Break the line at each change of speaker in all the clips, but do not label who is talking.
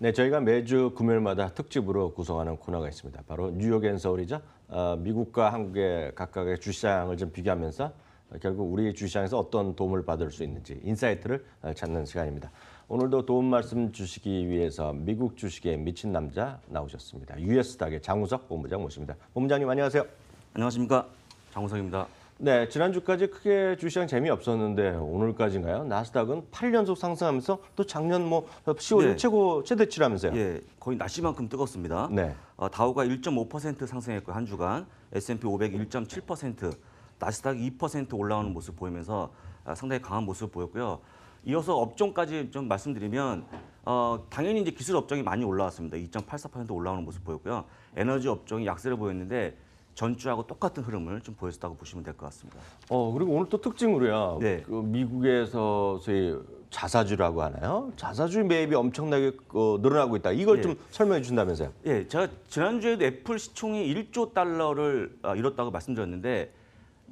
네, 저희가 매주 금요일마다 특집으로 구성하는 코너가 있습니다. 바로 뉴욕 앤 서울이죠. 미국과 한국의 각각의 주시장을 좀 비교하면서 결국 우리 주시장에서 어떤 도움을 받을 수 있는지 인사이트를 찾는 시간입니다. 오늘도 도움 말씀 주시기 위해서 미국 주식에 미친 남자 나오셨습니다. US닥의 장우석 본부장 모십니다. 본부장님 안녕하세요.
안녕하십니까. 장우석입니다.
네, 지난주까지 크게 주시장 재미없었는데 오늘까지인가요? 나스닥은 8연속 상승하면서 또 작년 10월
네.
최대치라면서요.
예, 거의 낮시만큼 뜨겁습니다.
네.
다우가 1.5% 상승했고 한 주간, S&P 500 1.7%, 나스닥 2% 올라오는 모습 보이면서 상당히 강한 모습을 보였고요. 이어서 업종까지 좀 말씀드리면 당연히 이제 기술 업종이 많이 올라왔습니다. 2.84% 올라오는 모습 보였고요. 에너지 업종이 약세를 보였는데 전주하고 똑같은 흐름을 좀 보였다고 보시면 될 것 같습니다.
그리고 오늘 또 특징으로요.
네.
그 미국에서 소위 자사주라고 하나요? 자사주 매입이 엄청나게 늘어나고 있다. 이걸
네.
좀 설명해 주신다면서요?
예, 제가 지난주에도 애플 시총이 1조 달러를 이뤘다고 말씀드렸는데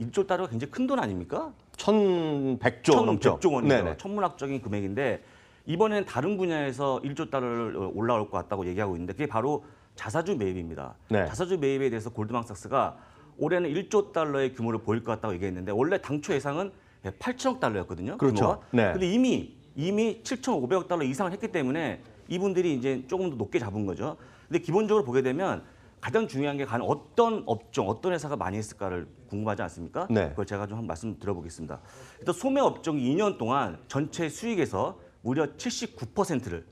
1조 달러가 굉장히 큰 돈 아닙니까?
1,100조 넘죠?
1,100조 원이죠.
네네.
천문학적인 금액인데 이번에는 다른 분야에서 1조 달러를 올라올 것 같다고 얘기하고 있는데 그게 바로 자사주 매입입니다.
네.
자사주 매입에 대해서 골드만삭스가 올해는 1조 달러의 규모를 보일 것 같다고 얘기했는데 원래 당초 예상은 8천억 달러였거든요.
그렇죠.
규모가.
네.
근데 이미 7,500억 달러 이상을 했기 때문에 이분들이 이제 조금 더 높게 잡은 거죠. 근데 기본적으로 보게 되면 가장 중요한 게 과연 어떤 업종, 어떤 회사가 많이 했을까를 궁금하지 않습니까?
네.
그걸 제가 좀 한번 말씀드려보겠습니다. 일단 소매 업종이 2년 동안 전체 수익에서 무려 79%를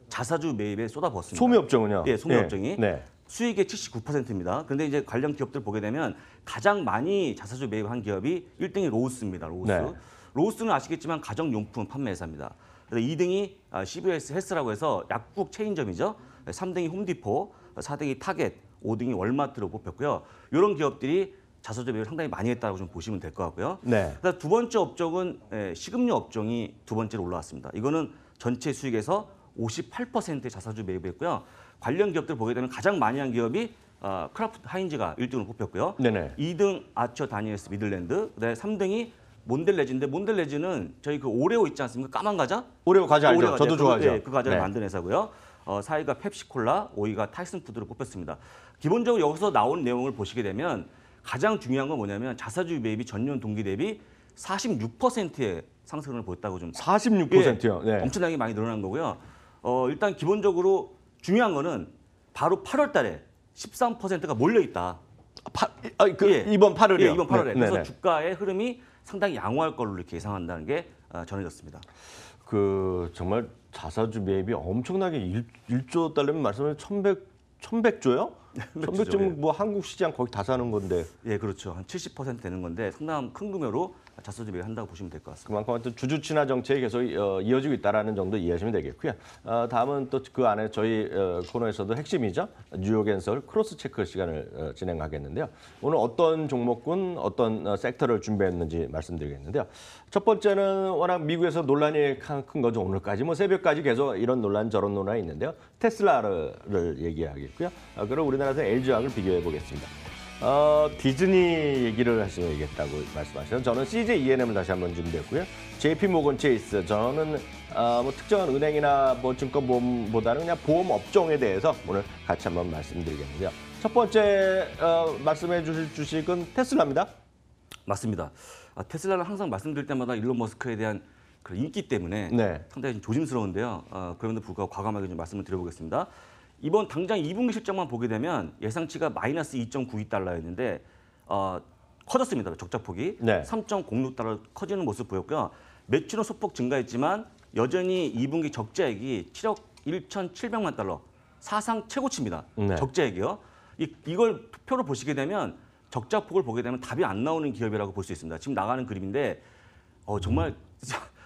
자사주 매입에 쏟아부었습니다.
소매 업종은요?
예, 소매 업종이
네.
수익의 79%입니다. 그런데 이제 관련 기업들 보게 되면 가장 많이 자사주 매입한 기업이 1등이 로우스입니다. 로우스.
네.
로우스는 아시겠지만 가정용품 판매회사입니다. 그래서 2등이 CVS 헬스라고 해서 약국 체인점이죠. 3등이 홈디포, 4등이 타겟, 5등이 월마트로 뽑혔고요. 이런 기업들이 자사주 매입을 상당히 많이 했다고 좀 보시면 될 것 같고요.
네.
그다음 두 번째 업종은 식음료 업종이 두 번째로 올라왔습니다. 이거는 전체 수익에서 58%의 자사주 매입했고요. 관련 기업들 보게 되면 가장 많이 한 기업이 크라프트 하인즈가 1등으로 뽑혔고요.
네네.
2등 아처 다니엘스 미들랜드, 그다음에 3등이 몬델레즈인데 몬델레즈는 저희 그 오레오 있지 않습니까? 까만 과자?
오레오 과자 알죠?
오레오 과자.
저도 좋아하죠.
네, 그 과자를
네.
만든 회사고요. 4위가 펩시콜라, 5위가 타이슨푸드로 뽑혔습니다. 기본적으로 여기서 나온 내용을 보시게 되면 가장 중요한 건 뭐냐면 자사주 매입이 전년 동기 대비 46%의 상승을 보였다고 좀
46%요. 네.
엄청나게 많이 늘어난 거고요. 일단 기본적으로 중요한 거는 바로 8월 달에 13%가 몰려 있다.
이번 8월이요?
예, 이번 8월에.
네.
그래서
네네.
주가의 흐름이 상당히 양호할 걸로 이렇게 예상한다는 게 전해졌습니다.
정말 자사주 매입이 엄청나게 1조 달러면 말씀하신 1,100조요? 1,100조면 뭐 한국 시장 거의 다 사는 건데.
예, 그렇죠. 한 70% 되는 건데 상당한 큰 규모로 자사주 매입한다고 보시면 될 것 같습니다.
그만큼 하여튼 주주 친화 정책이 계속 이어지고 있다는 정도 이해하시면 되겠고요. 다음은 또 그 안에 저희 코너에서도 핵심이죠. 뉴욕 앤 서울 크로스 체크 시간을 진행하겠는데요. 오늘 어떤 종목군 어떤 섹터를 준비했는지 말씀드리겠는데요. 첫 번째는 워낙 미국에서 논란이 큰 거죠. 오늘까지 새벽까지 계속 이런 논란 저런 논란이 있는데요. 테슬라를 얘기하겠고요. 그리고 우리나라에서 LG화학을 비교해 보겠습니다. 디즈니 얘기를 하시겠다고 말씀하셔서 저는 CJ ENM을 다시 한번 준비했고요. JP 모건 체이스 저는 특정한 은행이나 증권보험보다는 그냥 보험 업종에 대해서 오늘 같이 한번 말씀드리겠는데요. 첫 번째 말씀해 주실 주식은 테슬라입니다.
맞습니다. 테슬라는 항상 말씀드릴 때마다 일론 머스크에 대한 그 인기 때문에
네.
상당히 좀 조심스러운데요. 그럼에도 불구하고 과감하게 좀 말씀을 드려보겠습니다. 이번 당장 2분기 실적만 보게 되면 예상치가 마이너스 2.92달러였는데 커졌습니다. 적자폭이.
네.
3.06달러 커지는 모습 보였고요. 매출은 소폭 증가했지만 여전히 2분기 적자액이 7억 1,700만 달러. 사상 최고치입니다.
네.
적자액이요. 이걸 표로 보시게 되면 적자폭을 보게 되면 답이 안 나오는 기업이라고 볼 수 있습니다. 지금 나가는 그림인데 정말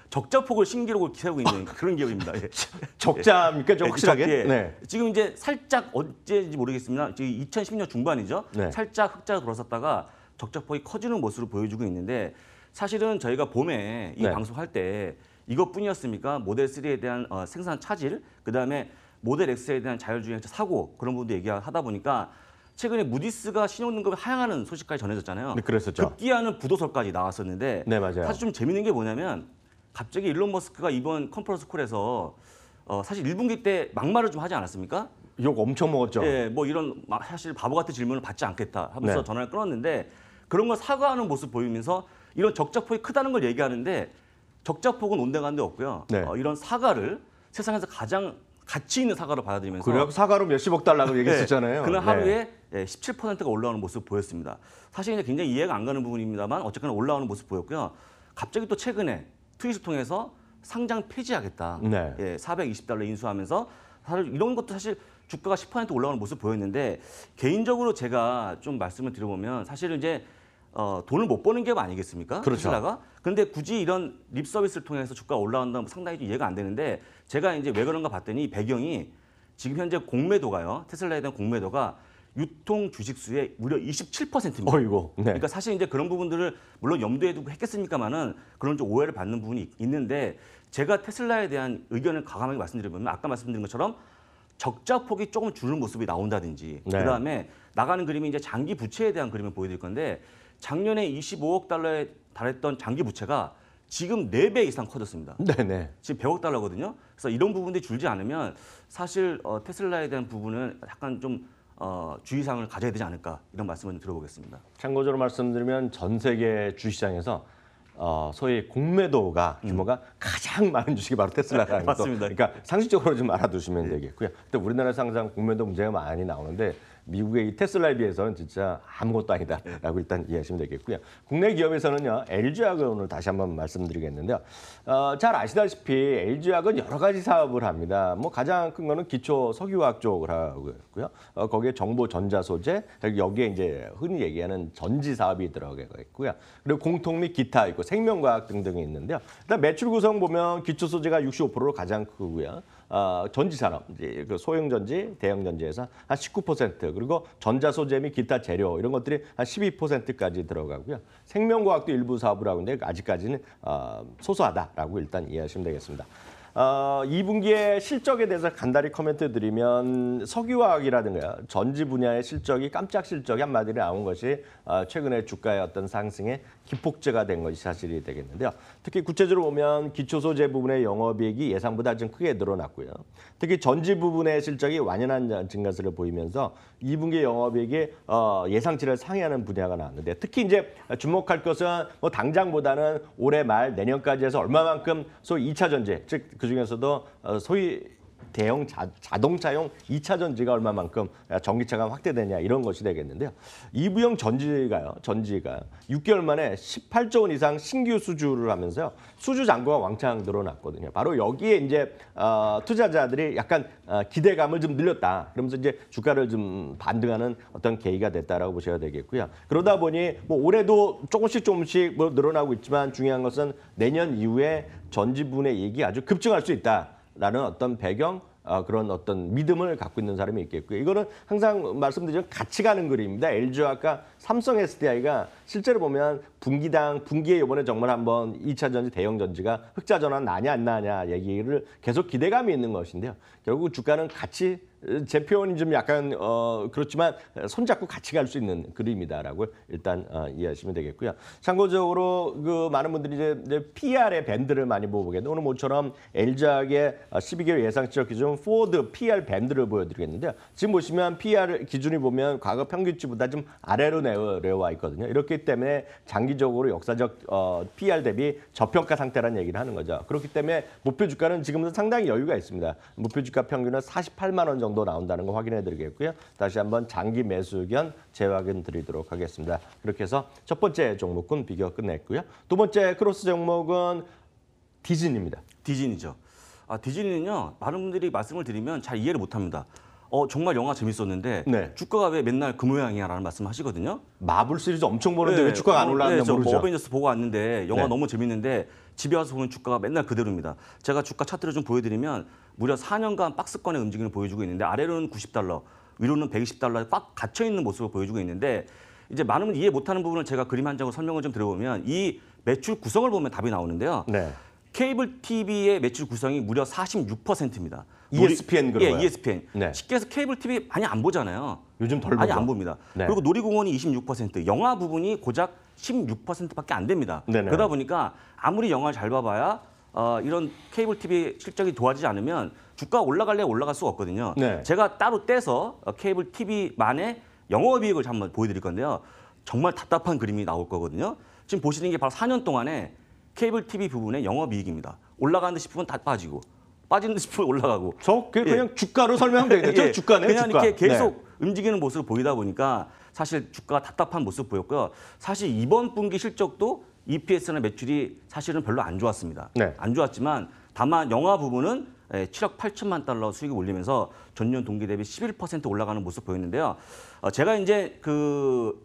적자폭을 신기록을 세우고 있는 그런 기업입니다. 예.
적자입니까? 좀 확실하게?
예.
네.
지금 이제 살짝 언제인지 모르겠습니다. 지금 2010년 중반이죠.
네.
살짝 흑자가 돌아섰다가 적자폭이 커지는 모습을 보여주고 있는데 사실은 저희가 봄에 이
네.
방송할 때 이것뿐이었습니까? 모델 3에 대한 생산 차질, 그다음에 모델 X에 대한 자율주행차 사고 그런 부분도 얘기하다 보니까 최근에 무디스가 신용등급을 하향하는 소식까지 전해졌잖아요.
네, 그랬었죠.
급기야는 부도설까지 나왔었는데
네, 맞아요.
사실 좀 재밌는 게 뭐냐면 갑자기 일론 머스크가 이번 컨퍼런스 콜에서 사실 1분기 때 막말을 좀 하지 않았습니까?
욕 엄청 먹었죠.
예, 뭐 이런 사실 바보 같은 질문을 받지 않겠다 하면서
네.
전화를 끊었는데 그런 걸 사과하는 모습 보이면서 이런 적자폭이 크다는 걸 얘기하는데 적자폭은 온데간데 없고요.
네.
이런 사과를 세상에서 가장 가치 있는 사과로 받아들이면서
그래갖고 사과로 몇십억 달라고 얘기했었잖아요.
그날
네.
하루에 17%가 올라오는 모습 보였습니다. 사실 이제 굉장히 이해가 안 가는 부분입니다만 어쨌거나 올라오는 모습 보였고요. 갑자기 또 최근에 트윗을 통해서 상장 폐지하겠다.
네.
420달러 인수하면서 사실 이런 것도 사실 주가가 10% 올라오는 모습 보였는데 개인적으로 제가 좀 말씀을 드려보면 사실은 이제 돈을 못 버는 기업 아니겠습니까?
그렇죠.
테슬라가. 근데 굳이 이런 립 서비스를 통해서 주가가 올라온다면 상당히 좀 이해가 안 되는데 제가 이제 왜 그런가 봤더니 배경이 지금 현재 공매도가요. 테슬라에 대한 공매도가 유통 주식수의 무려 27%입니다.
어이고. 네.
그러니까 사실 이제 그런 부분들을 물론 염두에 두고 했겠습니까만은 그런 좀 오해를 받는 부분이 있는데 제가 테슬라에 대한 의견을 과감하게 말씀드리면 아까 말씀드린 것처럼 적자폭이 조금 줄는 모습이 나온다든지
네.
그다음에 나가는 그림이 이제 장기 부채에 대한 그림을 보여드릴 건데 작년에 25억 달러에 달했던 장기 부채가 지금 4배 이상 커졌습니다.
네네.
지금 100억 달러거든요. 그래서 이런 부분들이 줄지 않으면 사실 테슬라에 대한 부분은 약간 좀 주의사항을 가져야 되지 않을까 이런 말씀을 좀 들어보겠습니다.
참고적으로 말씀드리면 전 세계 주시장에서 소위 공매도가 규모가 가장 많은 주식이 바로 테슬라라는 거.
맞습니다.
그러니까 상식적으로 좀 알아두시면 되겠고요. 근데 우리나라에서 항상 공매도 문제가 많이 나오는데 미국의 이 테슬라에 비해서는 진짜 아무것도 아니다라고 일단 이해하시면 되겠고요. 국내 기업에서는요, LG화학을 오늘 다시 한번 말씀드리겠는데요. 잘 아시다시피 LG화학은 여러 가지 사업을 합니다. 뭐 가장 큰 거는 기초 석유화학 쪽을 하고 있고요. 거기에 정보 전자 소재, 여기에 이제 흔히 얘기하는 전지 사업이 들어가 있고요. 그리고 공통 및 기타 있고 생명과학 등등이 있는데요. 일단 매출 구성 보면 기초 소재가 65%로 가장 크고요. 전지 산업, 이제 그 소형 전지, 대형 전지에서 한 19%, 그리고 전자 소재 및 기타 재료 이런 것들이 한 12%까지 들어가고요. 생명과학도 일부 사업을 하고 있는데 아직까지는 소소하다라고 일단 이해하시면 되겠습니다. 2분기의 실적에 대해서 간단히 코멘트 드리면 석유화학이라든가 전지 분야의 실적이 깜짝 실적이 한마디로 나온 것이 최근에 주가의 어떤 상승의 기폭제가 된 것이 사실이 되겠는데요. 특히 구체적으로 보면 기초 소재 부분의 영업이익이 예상보다 좀 크게 늘어났고요. 특히 전지 부분의 실적이 완연한 증가세를 보이면서 2분기 영업이익이 예상치를 상회하는 분야가 나왔는데 특히 이제 주목할 것은 뭐 당장보다는 올해 말 내년까지 해서 얼마만큼 소위 2차 전지, 즉 그중에서도 소위 대형 자동차용 2차 전지가 얼마만큼 전기차가 확대되냐 이런 것이 되겠는데요. EV용 전지가 6개월 만에 18조 원 이상 신규 수주를 하면서요. 수주 잔고가 왕창 늘어났거든요. 바로 여기에 이제 투자자들이 약간 기대감을 좀 늘렸다. 그러면서 이제 주가를 좀 반등하는 어떤 계기가 됐다라고 보셔야 되겠고요. 그러다 보니 뭐 올해도 조금씩 뭐 늘어나고 있지만 중요한 것은 내년 이후에 전지분의 이익이 아주 급증할 수 있다라는 어떤 배경, 그런 어떤 믿음을 갖고 있는 사람이 있겠고요. 이거는 항상 말씀드리면 같이 가는 그림입니다. LG화학과 삼성 SDI가 실제로 보면 분기에 이번에 정말 한번 2차 전지, 대형 전지가 흑자 전환 나냐 안 나냐 얘기를 계속 기대감이 있는 것인데요. 결국 주가는 같이 제 표현이 좀 약간 그렇지만 손잡고 같이 갈 수 있는 그림이다라고 일단 이해하시면 되겠고요. 참고적으로 그 많은 분들이 이제 PR의 밴드를 많이 보겠는데 오늘 모처럼 LG화학의 12개월 예상치적 기준 포워드 PR 밴드를 보여드리겠는데요. 지금 보시면 PR 기준이 보면 과거 평균치보다 좀 아래로 내려와 있거든요. 이렇기 때문에 장기적으로 역사적 PR 대비 저평가 상태라는 얘기를 하는 거죠. 그렇기 때문에 목표 주가는 지금은 상당히 여유가 있습니다. 목표 주가 평균은 48만 원 정도 나온다는 거 확인해 드리겠고요. 다시 한번 장기 매수 의견 재확인 드리도록 하겠습니다. 그렇게 해서 첫 번째 종목은 비교 끝냈고요. 두 번째 크로스 종목은 디즈니입니다.
디즈니죠. 디즈니는요. 많은 분들이 말씀을 드리면 잘 이해를 못합니다. 정말 영화 재밌었는데
네.
주가가 왜 맨날 그 모양이야라는 말씀하시거든요.
마블 시리즈 엄청 보는데 왜 주가가 안 올라왔나
저
모르죠.
어벤져스 보고 왔는데 영화
네.
너무 재밌는데 집에 와서 보면 주가가 맨날 그대로입니다. 제가 주가 차트를 좀 보여드리면 무려 4년간 박스권의 움직임을 보여주고 있는데 아래로는 90달러, 위로는 120달러에 꽉 갇혀 있는 모습을 보여주고 있는데 이제 많은 분이 이해 못하는 부분을 제가 그림 한 장으로 설명을 좀 드려보면 이 매출 구성을 보면 답이 나오는데요.
네.
케이블 TV의 매출 구성이 무려 46%입니다.
ESPN 그런 거예요?
ESPN.
네.
쉽게 해서 케이블 TV 많이 안 보잖아요.
요즘 덜
많이
보죠.
안 봅니다.
네.
그리고 놀이공원이 26%, 영화 부분이 고작 16%밖에 안 됩니다.
네네.
그러다 보니까 아무리 영화를 잘 봐봐야 이런 케이블 TV 실적이 좋아지지 않으면 주가가 올라갈래 올라갈 수가 없거든요.
네.
제가 따로 떼서 케이블 TV만의 영업이익을 한번 보여드릴 건데요. 정말 답답한 그림이 나올 거거든요. 지금 보시는 게 바로 4년 동안에 케이블 TV 부분의 영업이익입니다. 올라가는 듯 싶으면 다 빠지고 빠지는 듯 싶으면 올라가고.
그냥 주가로 설명하면 되겠죠.
예,
주가네요.
그냥
주가.
이렇게 계속 움직이는 모습을 보이다 보니까 사실 주가가 답답한 모습 보였고요. 사실 이번 분기 실적도 EPS나 매출이 사실은 별로 안 좋았습니다.
네.
안 좋았지만 다만 영화 부분은 7억 8천만 달러 수익을 올리면서 전년 동기 대비 11% 올라가는 모습 보였는데요. 제가 이제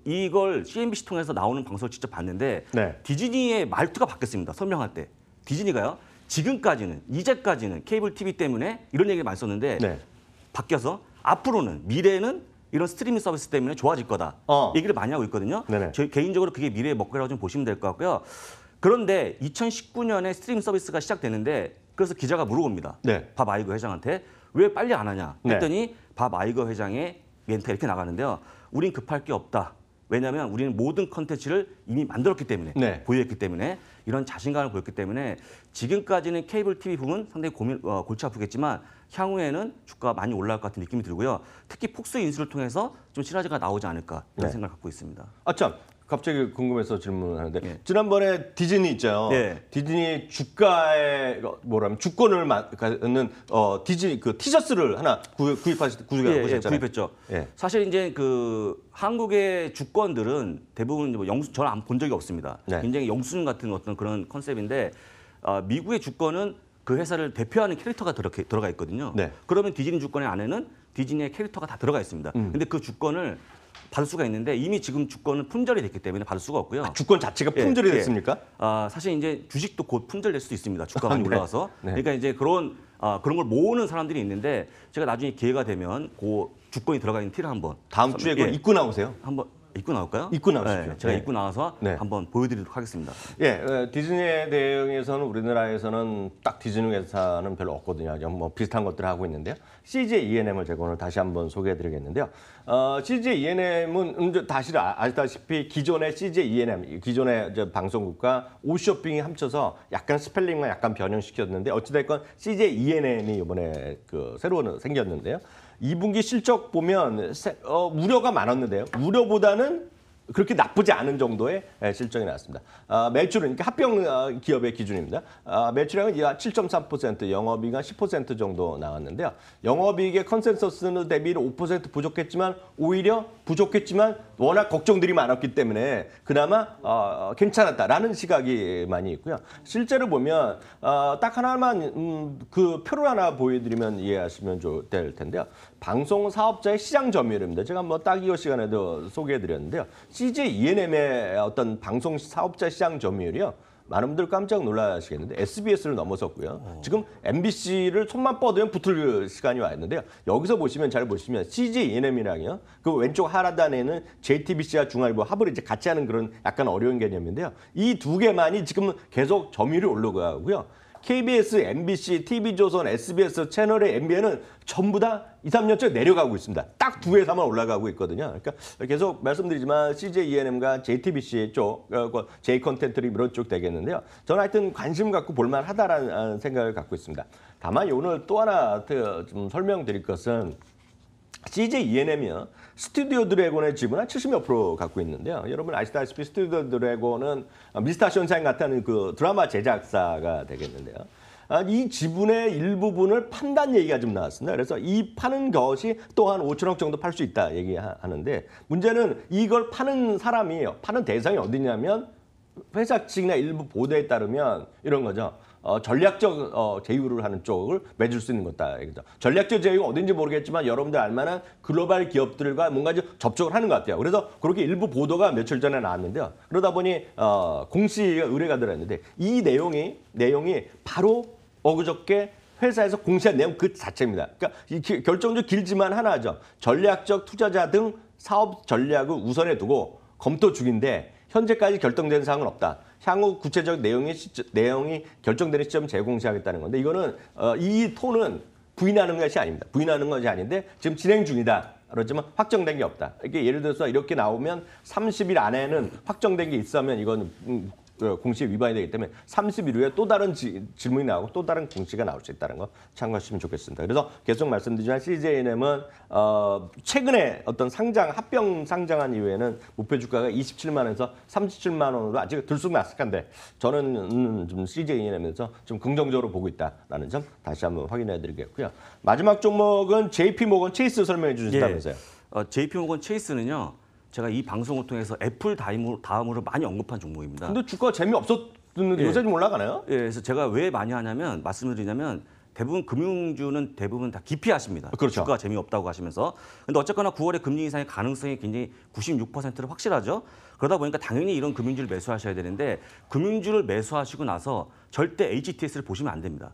이걸 CNBC 통해서 나오는 방송을 직접 봤는데
네.
디즈니의 말투가 바뀌었습니다. 설명할 때. 디즈니가요. 지금까지는 이제까지는 케이블 TV 때문에 이런 얘기를 많이 썼는데
네.
바뀌어서 앞으로는 미래는 이런 스트리밍 서비스 때문에 좋아질 거다. 얘기를 많이 하고 있거든요.
네네.
저 개인적으로 그게 미래의 먹거리라고 좀 보시면 될 것 같고요. 그런데 2019년에 스트리밍 서비스가 시작됐는데 그래서 기자가 물어봅니다.
네.
밥 아이거 회장한테 왜 빨리 안 하냐 했더니
네. 밥
아이거 회장의 멘트가 이렇게 나가는데요. 우린 급할 게 없다. 왜냐하면 우리는 모든 컨텐츠를 이미 만들었기 때문에
네.
보유했기 때문에 이런 자신감을 보였기 때문에 지금까지는 케이블 TV 부분 상당히 골치 아프겠지만 향후에는 주가가 많이 올라갈 것 같은 느낌이 들고요. 특히 폭스 인수를 통해서 좀 시너지가 나오지 않을까 이런
네.
생각을 갖고 있습니다.
참. 갑자기 궁금해서 질문하는데
네.
지난번에 디즈니 있죠.
네.
디즈니 주가에 주권을 갖는 디즈니 티셔츠를 하나 구입하셨잖아요.
구입했죠.
예.
사실 이제 한국의 주권들은 대부분 저는 안 본 적이 없습니다.
네.
굉장히 영수증 같은 어떤 그런 컨셉인데 미국의 주권은 그 회사를 대표하는 캐릭터가 들어가 있거든요.
네.
그러면 디즈니 주권의 안에는 디즈니의 캐릭터가 다 들어가 있습니다. 근데 그 주권을 받을 수가 있는데 이미 지금 주권은 품절이 됐기 때문에 받을 수가 없고요.
주권 자체가 품절이
예, 예.
됐습니까?
사실 이제 주식도 곧 품절될 수도 있습니다. 주가가 많이
네.
올라가서.
네.
그러니까 이제 그런 걸 모으는 사람들이 있는데 제가 나중에 기회가 되면 그 주권이 들어가 있는 티를 한번
다음 주에 그거
예,
입고 나오세요.
한번 입고 나올까요?
입고 나오십시오.
네, 제가
네.
입고 나와서
네.
한번 보여드리도록 하겠습니다.
디즈니에 대응해서는 우리나라에서는 딱 디즈니 회사는 별로 없거든요. 뭐 비슷한 것들을 하고 있는데요. CJ E&M을 제가 오늘 다시 한번 소개해드리겠는데요. CJ E&M은 다시 아시다시피 기존의 CJ E&M, 기존의 방송국과 오쇼핑이 합쳐서 약간 스펠링만 약간 변형시켰는데 어찌됐건 CJ E&M이 이번에 새로 생겼는데요. 2분기 실적 보면 우려가 많았는데요. 우려보다는 그렇게 나쁘지 않은 정도의 실적이 나왔습니다. 매출은 그러니까 합병 기업의 기준입니다. 매출액은 7.3%, 영업이익은 10% 정도 나왔는데요. 영업이익의 컨센서스는 대비 5% 부족했지만 오히려 부족했지만 워낙 걱정들이 많았기 때문에 그나마 괜찮았다라는 시각이 많이 있고요. 실제로 보면 딱 하나만 그 표를 하나 보여드리면 이해하시면 될 텐데요. 방송 사업자의 시장 점유율입니다. 제가 한번 딱 이거 시간에도 소개해드렸는데요. CJ E&M의 어떤 방송 사업자 시장 점유율이요. 많은 분들 깜짝 놀라시겠는데 SBS를 넘어섰고요. 지금 MBC를 손만 뻗으면 붙을 시간이 와 있는데요. 여기서 보시면 잘 보시면 CJ E&M이랑요. 그 왼쪽 하단에는 JTBC와 중앙일보 합을 이제 같이 하는 그런 약간 어려운 개념인데요. 이 두 개만이 지금 계속 점유율이 올라가고요. KBS, MBC, TV조선, SBS 채널의 MBN은 전부 다 2, 3년째 내려가고 있습니다. 딱 두 회사만 올라가고 있거든요. 그러니까 계속 말씀드리지만 CJ E&M과 JTBC 쪽, J컨텐츠리 이런 쪽 되겠는데요. 저는 하여튼 관심 갖고 볼만하다라는 생각을 갖고 있습니다. 다만 오늘 또 하나 좀 설명드릴 것은 CJ E&M이요. 스튜디오 드래곤의 지분 한 70몇 % 갖고 있는데요. 여러분 아시다시피 스튜디오 드래곤은 미스터 선샤인 같은 드라마 제작사가 되겠는데요. 이 지분의 일부분을 판다는 얘기가 좀 나왔습니다. 그래서 이 파는 것이 또 한 5천억 정도 팔 수 있다 얘기하는데 문제는 이걸 파는 사람이 파는 대상이 어디냐면 회사 측이나 일부 보도에 따르면 이런 거죠. 전략적 제휴를 하는 쪽을 맺을 수 있는 거다. 전략적 제휴가 어딘지 모르겠지만 여러분들 알만한 글로벌 기업들과 뭔가 접촉을 하는 것 같아요. 그래서 그렇게 일부 보도가 며칠 전에 나왔는데요. 그러다 보니 공시가 의뢰가 들어왔는데 이 내용이 바로 어그저께 회사에서 공시한 내용 그 자체입니다. 그러니까 결정적 길지만 하나죠. 전략적 투자자 등 사업 전략을 우선에 두고 검토 중인데 현재까지 결정된 사항은 없다. 향후 구체적 내용이 결정되는 시점 재공시하겠다는 건데 이거는 이 톤은 부인하는 것이 아닙니다. 부인하는 것이 아닌데 지금 진행 중이다. 그렇지만 확정된 게 없다. 이게 예를 들어서 이렇게 나오면 30일 안에는 확정된 게 있으면 이건 공시에 위반이 되기 때문에 30일 후에 또 다른 질문이 나오고 또 다른 공시가 나올 수 있다는 거 참고하시면 좋겠습니다. 그래서 계속 말씀드리지만 CJNM은 최근에 어떤 합병 상장한 이후에는 목표 주가가 27만 원에서 37만 원으로 아직 들쑥날쑥한데 저는 좀 CJNM에서 좀 긍정적으로 보고 있다라는 점 다시 한번 확인해드리겠고요. 마지막 종목은 JP모건 체이스 설명해 주신다면서요?
JP모건 체이스는요. 제가 이 방송을 통해서 애플 다음으로 많이 언급한 종목입니다.
근데 주가 재미없었는데 요새 좀 올라가나요?
예, 그래서 제가 왜 많이 하냐면 말씀을 드리냐면 대부분 금융주는 대부분 다 기피하십니다.
그렇죠.
주가가 재미없다고 하시면서. 근데 어쨌거나 9월에 금리 인상의 가능성이 굉장히 96%로 확실하죠. 그러다 보니까 당연히 이런 금융주를 매수하셔야 되는데 금융주를 매수하시고 나서 절대 HTS를 보시면 안 됩니다.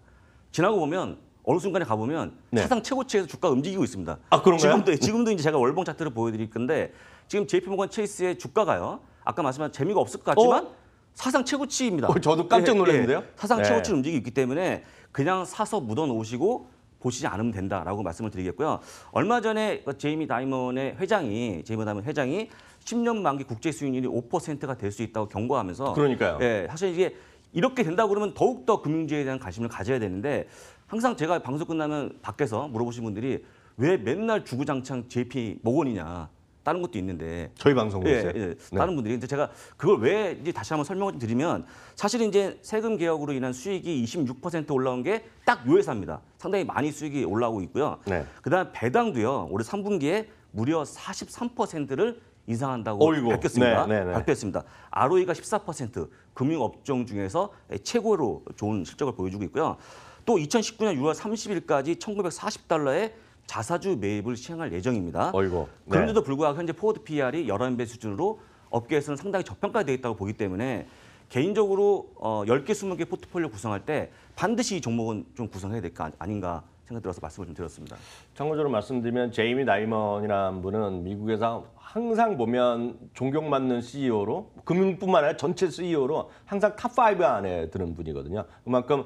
지나고 보면 어느 순간에 가보면
네.
사상 최고치에서 주가가 움직이고 있습니다.
아, 그런가요?
지금도 이제 제가 월봉 차트를 보여드릴 건데 지금 JP모건 체이스의 주가가요. 아까 말씀한 재미가 없을 것 같지만 사상 최고치입니다.
저도 깜짝 놀랐는데요.
사상
네.
최고치를 움직이고 있기 때문에 그냥 사서 묻어 놓으시고 보시지 않으면 된다라고 말씀을 드리겠고요. 얼마 전에 제이미 다이먼 회장이 10년 만기 국제 수익률이 5%가 될 수 있다고 경고하면서
그러니까요.
예, 사실 이게 이렇게 된다고 그러면 더욱더 금융주에 대한 관심을 가져야 되는데 항상 제가 방송 끝나면 밖에서 물어보신 분들이 왜 맨날 주구장창 JP모건이냐. 다른 것도 있는데
저희 방송국에서요?
예. 다른 분들이 근데 제가 그걸 왜 이제 다시 한번 설명을 좀 드리면 사실은 이제 세금 개혁으로 인한 수익이 26% 올라온 게 딱 요 회사입니다. 상당히 많이 수익이 올라오고 있고요.
네.
그다음 배당도요. 올해 3분기에 무려 43%를 인상한다고
어이구.
밝혔습니다.
네.
발표했습니다. ROE가 14%, 금융업종 중에서 최고로 좋은 실적을 보여주고 있고요. 또 2019년 6월 30일까지 1,940달러의 자사주 매입을 시행할 예정입니다.
어이구. 네.
그런데도 불구하고 현재 포워드 PR이 11배 수준으로 업계에서는 상당히 저평가되어 있다고 보기 때문에 개인적으로 10개, 20개 포트폴리오 구성할 때 반드시 이 종목은 좀 구성해야 될 거 아닌가 생각 들어서 말씀을 좀 드렸습니다.
참고적으로 말씀드리면 제이미 다이먼이라는 분은 미국에서 항상 보면 존경받는 CEO로 금융뿐만 아니라 전체 CEO로 항상 탑5 안에 드는 분이거든요. 그만큼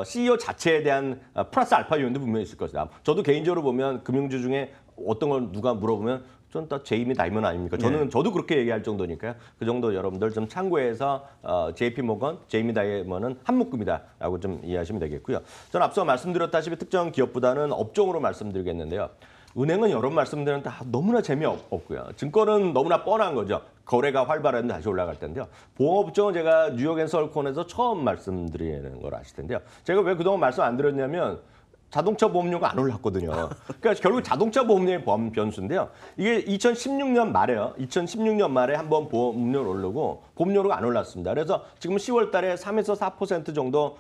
CEO 자체에 대한 플러스 알파 요인도 분명히 있을 것이다. 저도 개인적으로 보면 금융주 중에 어떤 걸 누가 물어보면 전 다 제이미 다이먼 아닙니까? 저도 그렇게 얘기할 정도니까요. 그 정도 여러분들 좀 참고해서 JP모건, 제이미 다이먼은 한 묶음이다라고 좀 이해하시면 되겠고요. 저는 앞서 말씀드렸다시피 특정 기업보다는 업종으로 말씀드리겠는데요. 은행은 여러 번 말씀드렸는데 너무나 재미없고요. 증권은 너무나 뻔한 거죠. 거래가 활발한데 다시 올라갈 텐데요. 보험업종은 제가 뉴욕앤서울콘에서 처음 말씀드리는 걸 아실 텐데요. 제가 왜 그동안 말씀 안 드렸냐면 자동차 보험료가 안 올랐거든요. 그러니까 결국 자동차 보험료의 변수인데요. 이게 2016년 말에요. 2016년 말에 한번 보험료를 오르고 보험료가 안 올랐습니다. 그래서 지금 10월 달에 3에서 4% 정도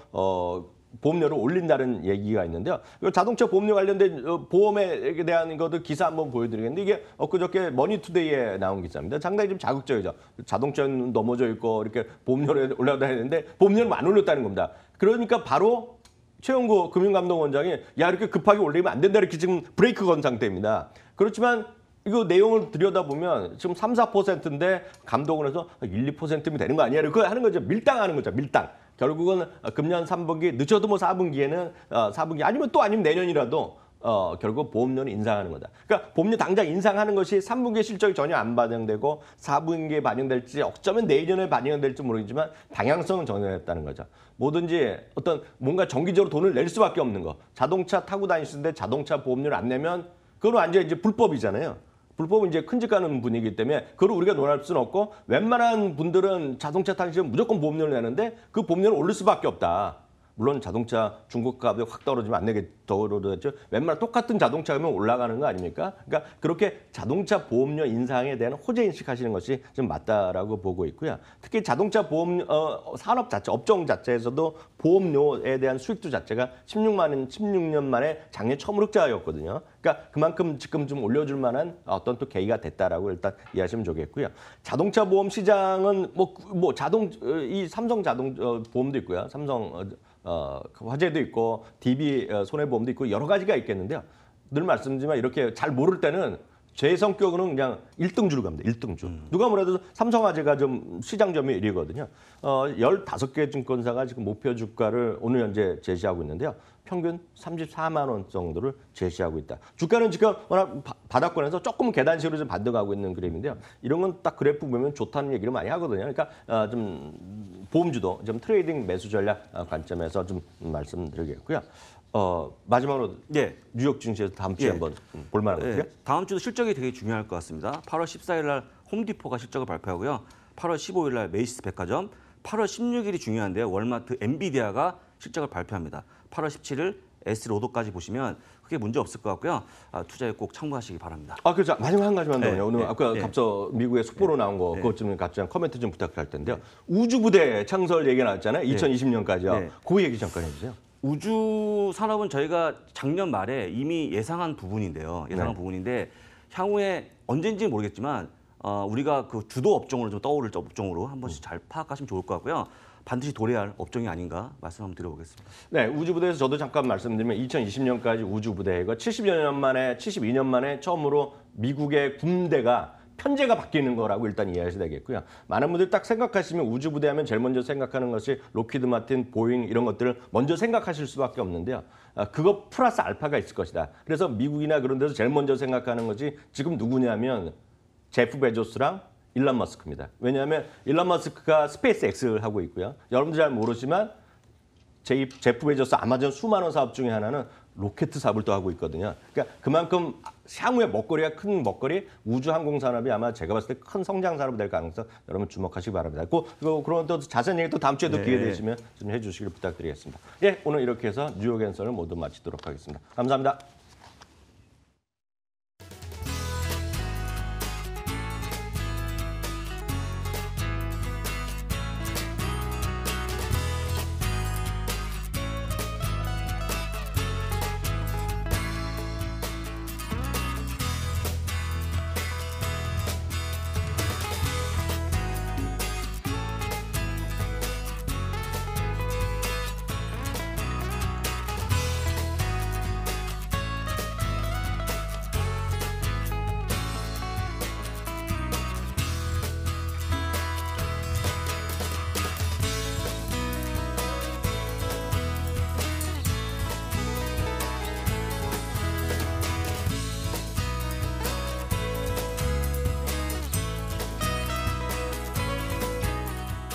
보험료를 올린다는 얘기가 있는데요. 자동차 보험료 관련된 보험에 대한 것도 기사 한번 보여드리겠는데 이게 엊그저께 머니투데이에 나온 기사입니다. 상당히 좀 자극적이죠. 자동차는 넘어져 있고 이렇게 보험료를 올라다니는데 보험료는 안 올렸다는 겁니다. 그러니까 바로 최영구 금융감독원장이 야 이렇게 급하게 올리면 안 된다 이렇게 지금 브레이크 건 상태입니다. 그렇지만 이거 내용을 들여다보면 지금 3, 4%인데 감독원에서 1, 2%면 되는 거 아니야? 그거 하는 거죠. 밀당하는 거죠. 밀당. 결국은 금년 3분기 늦어도 뭐 4분기에는 4분기 아니면 내년이라도 결국 보험료는 인상하는 거다. 그러니까 보험료 당장 인상하는 것이 3분기 실적이 전혀 안 반영되고 4분기에 반영될지 어쩌면 내년에 반영될지 모르겠지만 방향성은 정해졌다는 거죠. 뭐든지 어떤 뭔가 정기적으로 돈을 낼 수밖에 없는 거. 자동차 타고 다니시는데 자동차 보험료를 안 내면 그건 완전 이제 불법이잖아요. 불법은 이제 큰 집 가는 분위기 때문에 그걸 우리가 논할 수는 없고 웬만한 분들은 자동차 타시면 무조건 보험료를 내는데 그 보험료를 올릴 수밖에 없다. 물론 자동차 중국 값이 확 떨어지면 안 내게 더 오르겠죠. 웬만한 똑같은 자동차면 올라가는 거 아닙니까? 그러니까 그렇게 자동차 보험료 인상에 대한 호재 인식하시는 것이 좀 맞다라고 보고 있고요. 특히 자동차 보험 산업 자체, 업종 자체에서도 보험료에 대한 수익도 자체가 16년 만에 작년 처음으로 흑자였거든요. 그러니까 그만큼 지금 좀 올려줄 만한 어떤 또 계기가 됐다라고 일단 이해하시면 좋겠고요. 자동차 보험 시장은 이 삼성 보험도 있고요. 삼성 화재도 있고 DB 손해보험도 있고 여러 가지가 있겠는데요. 늘 말씀드리지만 이렇게 잘 모를 때는 제 성격은 그냥 1등주로 갑니다. 1등주. 누가 뭐래도 삼성화재가 좀 시장 점유율 1위거든요. 15개 증권사가 지금 목표 주가를 오늘 현재 제시하고 있는데요. 평균 34만 원 정도를 제시하고 있다. 주가는 지금 워낙 바닥권에서 조금 계단식으로 좀 반등하고 있는 그림인데요. 이런 건 딱 그래프 보면 좋다는 얘기를 많이 하거든요. 그러니까 좀 보험주도 좀 트레이딩 매수 전략 관점에서 좀 말씀드리겠고요. 마지막으로
네.
뉴욕 증시에서 다음 주에
예.
한번 볼만한 것들요.
다음 주도 실적이 되게 중요할 것 같습니다. 8월 14일 날 홈디포가 실적을 발표하고요. 8월 15일 날 메이시스 백화점, 8월 16일이 중요한데요. 월마트, 엔비디아가 실적을 발표합니다. 8월 17일 S로도까지 보시면 크게 문제 없을 것 같고요. 투자에 꼭 참고하시기 바랍니다.
그렇죠. 마지막 한 가지만 더요. 오늘
네.
아까
네.
갑자기 미국의 속보로 나온 거 그것 좀 갑자기 코멘트 좀 부탁할 텐데요. 우주부대 창설 얘기 나왔잖아요. 2020년까지요.
네.
그 얘기 잠깐 해주세요.
우주 산업은 저희가 작년 말에 이미 예상한 부분인데요. 예상한 부분인데 향후에 언젠지는 모르겠지만 우리가 그 주도 업종으로 좀 떠오를 업종으로 한 번씩 잘 파악하시면 좋을 것 같고요. 반드시 도래할 업종이 아닌가 말씀 한번 드려보겠습니다.
네, 우주부대에서 저도 잠깐 말씀드리면 2020년까지 우주부대가 72년 만에 처음으로 미국의 군대가 편제가 바뀌는 거라고 일단 이해하셔야 되겠고요. 많은 분들이 딱 생각하시면 우주부대 하면 제일 먼저 생각하는 것이 로키드 마틴, 보잉 이런 것들을 먼저 생각하실 수밖에 없는데요. 그거 플러스 알파가 있을 것이다. 그래서 미국이나 그런 데서 제일 먼저 생각하는 것이 지금 누구냐면 제프 베조스랑 일론 머스크입니다. 왜냐하면 일론 머스크가 스페이스 X를 하고 있고요. 여러분들 잘 모르지만 제프 베조스 아마존 수많은 사업 중에 하나는 로켓 사업을 또 하고 있거든요. 그러니까 그만큼 향후에 먹거리가 큰 먹거리, 우주 항공 산업이 아마 제가 봤을 때 큰 성장 산업이 될 가능성 여러분 주목하시기 바랍니다. 그런 또 자세한 얘기 또 다음 주에도 기회 되시면 좀 해주시길 부탁드리겠습니다. 예, 오늘 이렇게 해서 뉴욕 앤서를 모두 마치도록 하겠습니다. 감사합니다.